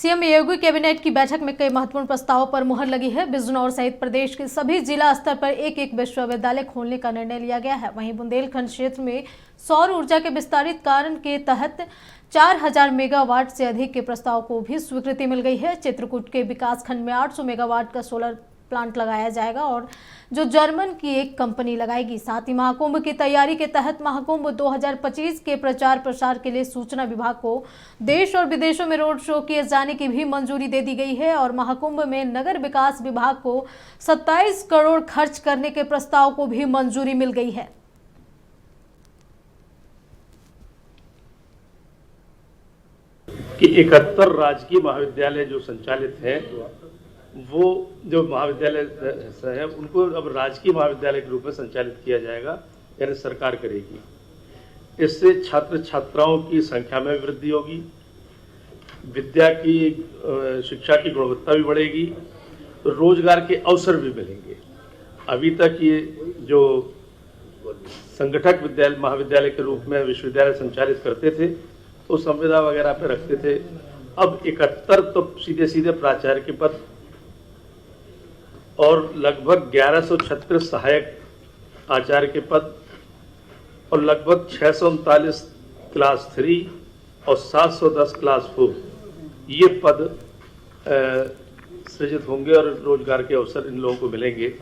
CM योगी cabinet की बैठक में कई महत्वपूर्ण प्रस्तावों पर मुहर लगी है। बिजनौर सहित प्रदेश के सभी जिला स्तर पर एक एक विश्वविद्यालय खोलने का निर्णय लिया गया है। वहीं बुंदेलखंड क्षेत्र में सौर ऊर्जा के विस्तारित कारण के तहत 4000 मेगावाट से अधिक के प्रस्ताव को भी स्वीकृति मिल गई है। चित्रकूट के विकास खंड में 800 मेगावाट का सोलर प्लांट लगाया जाएगा और जो जर्मन की एक कंपनी लगाएगी। साथ ही महाकुंभ की तैयारी के तहत महाकुंभ 2025 के प्रचार प्रसार के लिए सूचना विभाग को देश और विदेशों में रोड शो किए जाने की भी मंजूरी दे दी गई है और महाकुंभ में नगर विकास विभाग को 27 करोड़ खर्च करने के प्रस्ताव को भी मंजूरी मिल गई है। कि 71 राजकीय महाविद्यालय जो संचालित हैं, वो जो महाविद्यालय है उनको अब राजकीय महाविद्यालय के रूप में संचालित किया जाएगा, यानी सरकार करेगी। इससे छात्र छात्राओं की संख्या में वृद्धि होगी, विद्या की शिक्षा की गुणवत्ता भी बढ़ेगी, रोजगार के अवसर भी मिलेंगे। अभी तक ये जो संगठक विद्यालय महाविद्यालय के रूप में विश्वविद्यालय संचालित करते थे तो संविदा वगैरह पे रखते थे। अब 71 तो सीधे सीधे प्राचार्य के पद और लगभग 1136 सहायक आचार्य के पद और लगभग 639 क्लास 3 और 710 क्लास 4 ये पद सृजित होंगे और रोजगार के अवसर इन लोगों को मिलेंगे।